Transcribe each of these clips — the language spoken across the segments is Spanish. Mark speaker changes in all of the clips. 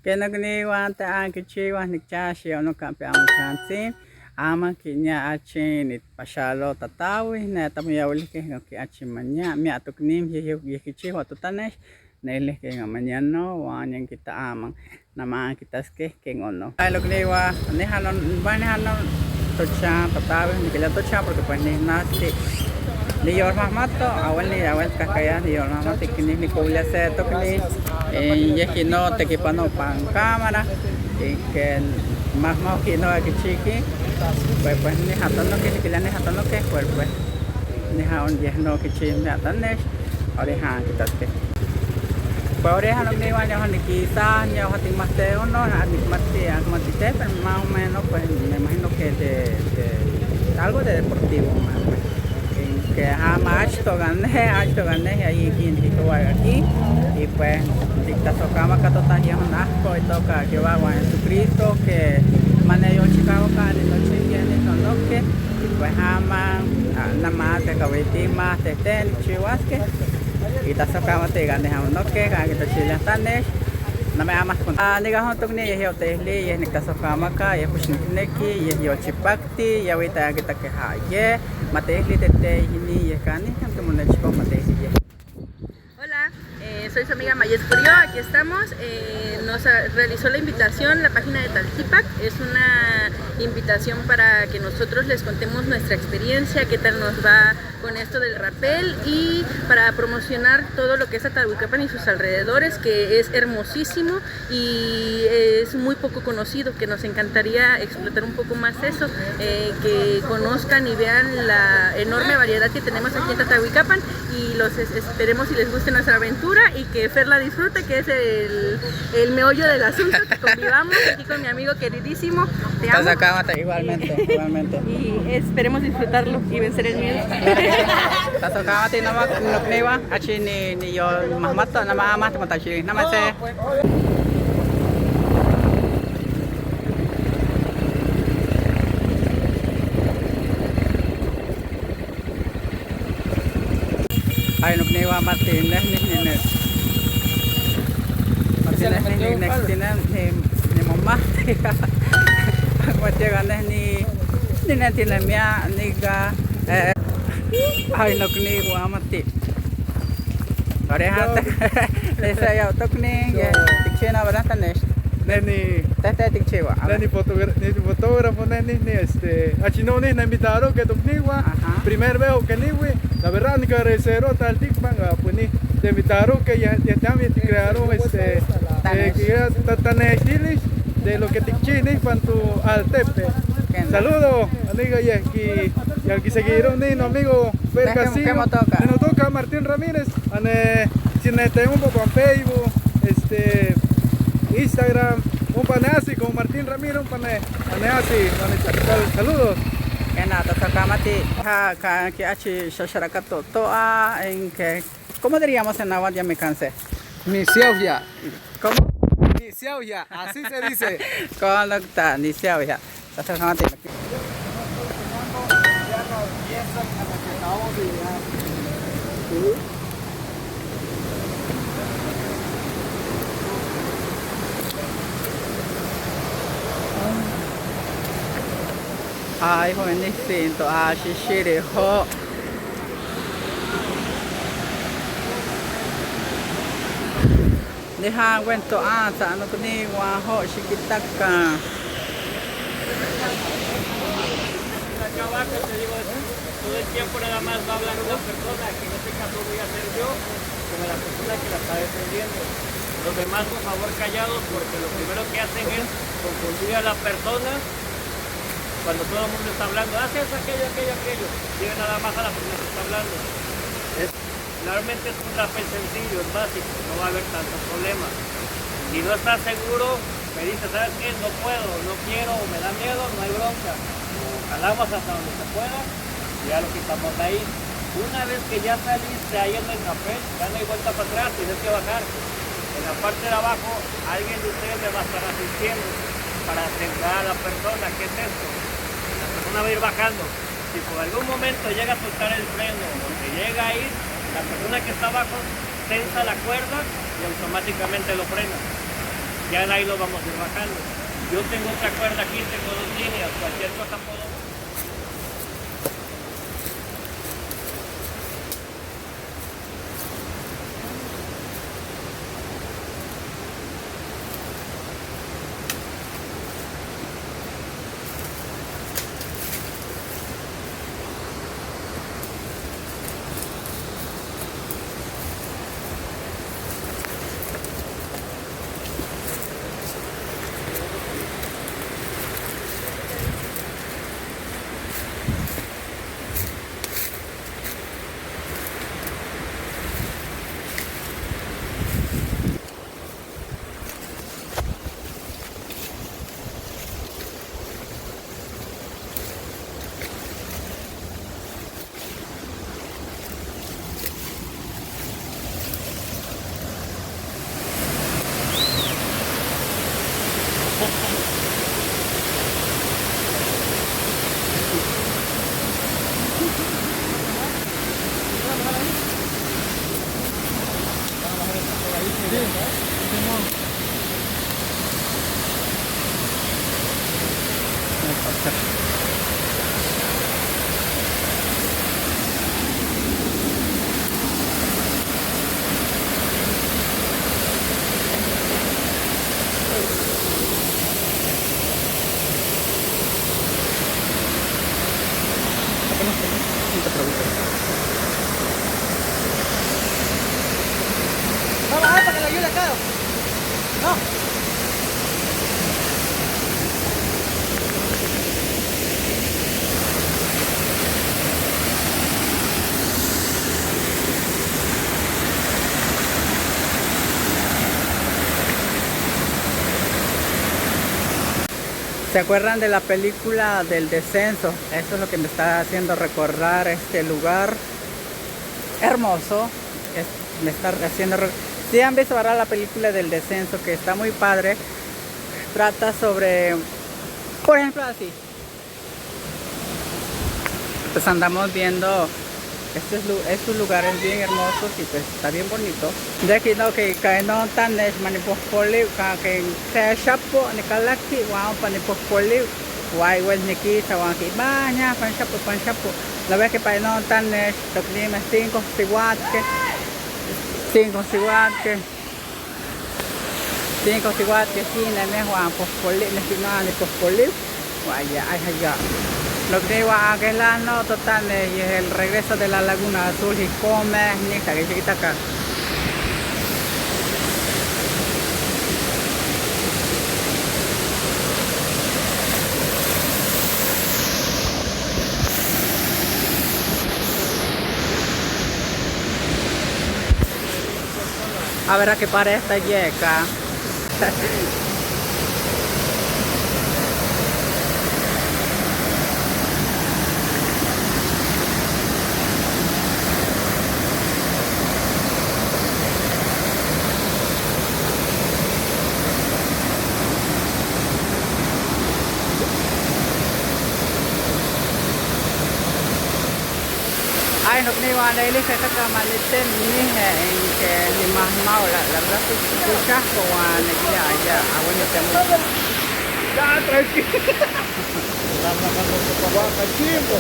Speaker 1: Kenagniwan ta kichiwan nikchashi ono kampiamo chansin ama kinya achin it pashalo tatawi na tamuyawli ke ki achimanya mi atuknim ye kichiwa tutanesh nele ke ngamañano wanyan kita amang nama kitas ke ngono aloglewa ne hanon ban hanon tocha tatawi nikela tocha porque pues ni nasi ni yor mahmato awal kakaya ni yor mahmato kini ni kulia se tokni yekino tekipano pan cámara y que más kino que chiqui pues ni hatono que ni kila ni hatono que pues ni haon yehno que chim hatanesh orehan kitas ke orehan no ni wanya han quizás ni hatin más te uno ni más te pero más o menos pues me imagino que de algo de deportivo más que jamás to gané ahí aquí y pues dicta socama que total ya un asco y toca que va a Jesucristo que manejo Chicago que no tiene son los que pues jamás nada más de cabeti más de ten chihuasque y ta socama te gané a uno que te chile tanes na me amas con niga hontok ni ye hotel ye ni ta socama ka ye pushneki ye yo chipakti ya wita kita ke haye mate li tete ni ye kani tanto monechko mate ye.
Speaker 2: Hola, soy su amiga Mayes Curio, aquí estamos. Nos realizó la invitación la página de Taltipac. Es una invitación para que nosotros les contemos nuestra experiencia, qué tal nos va con esto del rapel y para promocionar todo lo que es Atahualcapan y sus alrededores, que es hermosísimo y es muy poco conocido, que nos encantaría explotar un poco más eso, que conozcan y vean la enorme variedad que tenemos aquí en Atahualcapan y los esperemos si les guste nuestra aventura y que Fer la disfrute, que es el meollo del asunto, que convivamos aquí con mi amigo queridísimo. Te amo.
Speaker 1: Igualmente.
Speaker 2: Y esperemos disfrutarlo y vencer el miedo.
Speaker 1: Tasokawati nama nuknewa achi ni yo mahmato nama amas matachi namase. Ay nuknewa Martínez ni mamá cuando ganas ni tiene mía niga ay no kni mati oreha esa ya tokni ya tikchena barata nesh
Speaker 3: Neni,
Speaker 1: tete tikchewa
Speaker 3: neni fotógrafo, neni, achino ni me invitaron que tocniwa, primer veo que niwi, la verdad ni carrecero tal tikpan, pues ni te invitaron que ya también te crearon tatanestilis de lo que tikchini pan tu altepe. Saludos, amigo, y aquí seguieron ni amigo Fer Castillo, nos toca Martín Ramírez, si tenemos un poco en Facebook, Instagram, un panasi con Martín Ramírez, un panasi, saludos.
Speaker 1: Kena tasakamati ha que achi shasharakato toa en que ¿cómo diríamos en Nahuatl? Ya me cansé.
Speaker 3: Nisiauya.
Speaker 1: ¿Cómo?
Speaker 3: Nisiauya, así se dice.
Speaker 1: Conecta, nisiauya. Tasakamati. Ay, buenísimo. Shishiri ho. Deja cuento sa no kuni wa ho shikitaka.
Speaker 4: Te digo, todo el tiempo nada más va a hablar una persona, que en este caso voy a ser yo, como la persona que la está defendiendo. Los demás, por favor, callados, porque lo primero que hacen es confundir a la persona cuando todo el mundo está hablando. Haces aquello. Sigue nada más a la persona que está hablando. Realmente es un rapel sencillo, es básico, no va a haber tantos problemas. Si no estás seguro, me dices, ¿sabes qué? No puedo, no quiero, o me da miedo, no hay bronca. Jalamos hasta donde se pueda y ya lo quitamos de ahí. Una vez que ya saliste ahí en el rapel, ya no hay vuelta para atrás, tienes que bajar. En la parte de abajo, alguien de ustedes me va a estar asistiendo para centrar a la persona. ¿Qué es esto? La persona va a ir bajando. Si por algún momento llega a soltar el freno o se llega a ir, la persona que está abajo tensa la cuerda y automáticamente lo frena. ya de ahí lo vamos a ir bajando. Yo tengo otra cuerda aquí, tengo 2 líneas, cualquier cosa puedo.
Speaker 1: ¿Se acuerdan de la película del descenso? Eso es lo que me está haciendo recordar este lugar hermoso. Me está haciendo si han visto ahora la película del descenso, que está muy padre. Trata sobre, por ejemplo, así. Pues andamos viendo estos lugares bien hermosos y pues está bien bonito. De aquí no que no tan es manipoli que se chapo ni calaki wow panipoli guay well niki sawaki banyak pan chapo la vez que para no tan es to clima 5 siwat que 5 siwat que sí ne juan poli ne final poli guaya ay ya. Lo que digo a que es la no total y es el regreso de la Laguna Azul y come ni que chiquita acá. A ver a qué para esta yeca. Ay, no ni wa dai le ka ka malite ni he en que ni más mau la verdad que escuchas o ne ya ya a bueno te
Speaker 3: Ya, tranquilo. Estás bajando su paguaca, chimbo.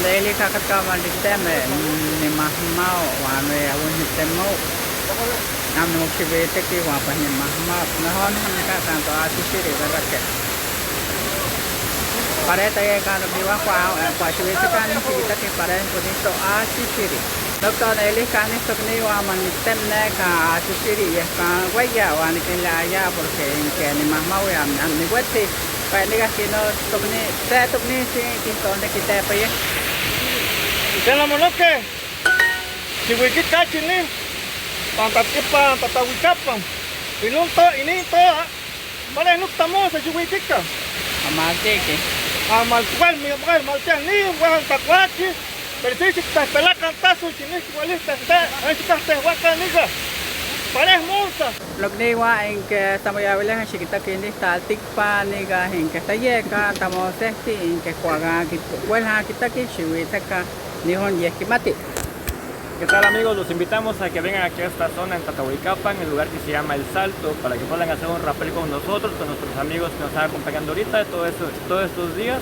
Speaker 1: Dai le ka ka malite ni más mau wa ne a bueno te mau. Nam no que vete que va para ni más mejor no ka tanto a tu siri verdad que parece que cuando viva kwa chivete kan ni chiquita que parece bonito a tu siri doctor ele kan esto que ni va man temne ka a tu siri es ka guaya wa ni que la ya porque en que ni más mau ya ni guete para ni que no to ni si que donde que te pa ye
Speaker 3: ¿Te la monoque? Si wiki cachini. Pantatipan, tatawicapan. Inunto, ininto, vale, no estamos a Chuhuitica.
Speaker 1: Amalteque.
Speaker 3: Amaltual, mi mujer, maltean, ni un huevo tacuachi. Pero si te pela cantazo, chinis, igualista, ahí te huaca, niga. Pares monta.
Speaker 1: Lo que digo en que estamos ya hablando en chiquita que ni está tikpa, niga, en que está yeca, estamos en que juega aquí, huelga aquí está aquí, chihuita acá. Nihon Yekimati.
Speaker 4: ¿Qué tal amigos? Los invitamos a que vengan aquí a esta zona en Tatahualcapan, en el lugar que se llama El Salto, para que puedan hacer un rappel con nosotros, con nuestros amigos que nos están acompañando ahorita todos estos días.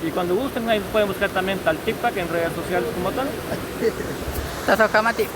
Speaker 4: Y cuando gusten, ahí pueden buscar también Taltipac en redes sociales como tal.
Speaker 1: Tazokamati.